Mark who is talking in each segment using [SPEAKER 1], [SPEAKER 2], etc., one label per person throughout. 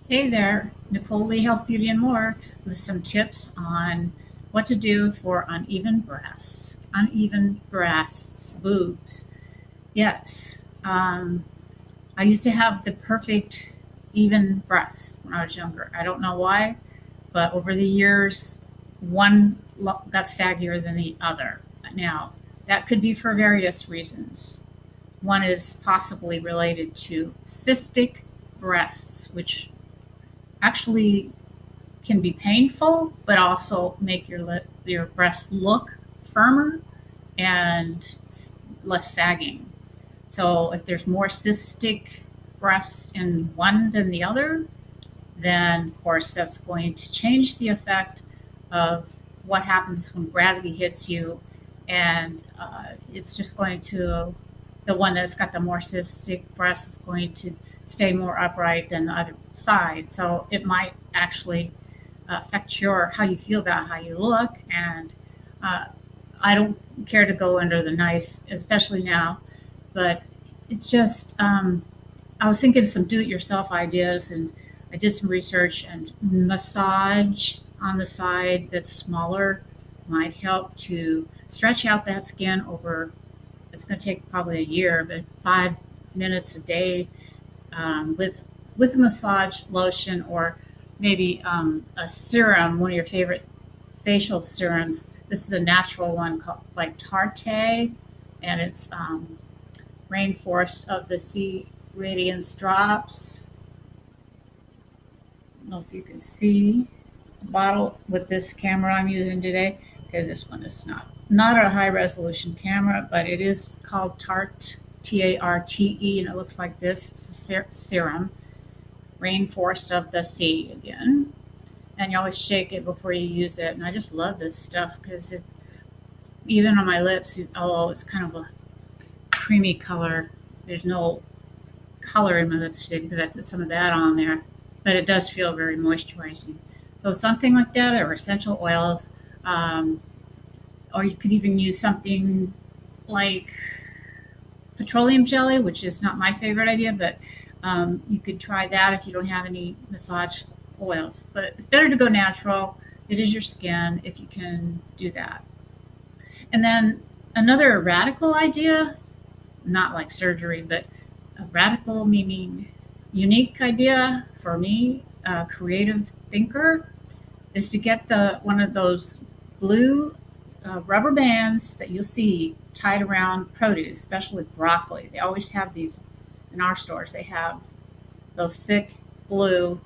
[SPEAKER 1] Hey there, Nicole Lee, Health, Beauty, and More, with some tips on what to do for uneven breasts, boobs. Yes, I used to have the perfect even breasts when I was younger. I don't know why, but over the years, got saggier than the other. Now, that could be for various reasons. One is possibly related to cystic breasts, which actually can be painful, but also make your breasts look firmer and less sagging. So if there's more cystic breasts in one than the other, then of course that's going to change the effect of what happens when gravity hits you, and it's just going to the one that's got the more cystic breast is going to stay more upright than the other side. So it might actually affect your how you feel about how you look. And uh, I don't care to go under the knife, especially now, but it's just I was thinking of some do-it-yourself ideas, and I did some research. And massage on the side that's smaller might help to stretch out that skin over. It's going to take probably a year, but 5 minutes a day with a massage lotion, or maybe a serum, one of your favorite facial serums. This is a natural one called like Tarte, and it's Rainforest of the Sea Radiance Drops. I don't know if you can see the bottle with this camera I'm using today, because this one is not a high resolution camera, but it is called Tarte, Tarte, and it looks like this. It's a serum, Rainforest of the Sea again. And you always shake it before you use it. And I just love this stuff because even on my lips, although it's kind of a creamy color, there's no color in my lipstick because I put some of that on there, but it does feel very moisturizing. So something like that, or essential oils, um, or you could even use something like petroleum jelly, which is not my favorite idea, but you could try that if you don't have any massage oils. But it's better to go natural. It is your skin if you can do that. And then another radical idea, not like surgery, but a radical meaning unique idea for me, a creative thinker, is to get the one of those blue rubber bands that you'll see tied around produce, especially broccoli. They always have these in our stores. They have those thick blue,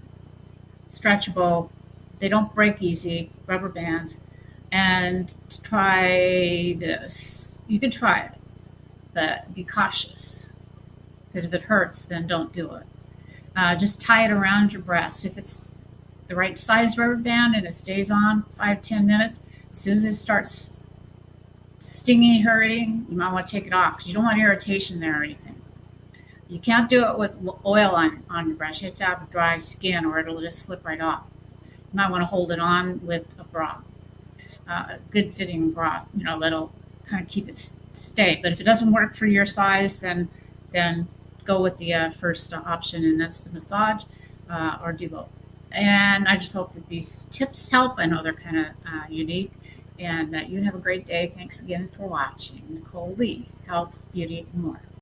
[SPEAKER 1] stretchable, they don't break easy rubber bands. And to try this, you can try it, but be cautious, because if it hurts, then don't do it. Just tie it around your breast. If it's the right size rubber band and it stays on 5-10 minutes, as soon as it starts stinging, hurting, you might want to take it off because you don't want irritation there or anything. You can't do it with oil on your breast. You have to have dry skin or it'll just slip right off. You might want to hold it on with a bra, a good fitting bra, that'll kind of keep it stay. But if it doesn't work for your size, then go with the first option, and that's the massage, or do both. And I just hope that these tips help. I know they're kind of unique, and that you have a great day. Thanks again for watching. Nicole Lee, Health, Beauty, and More.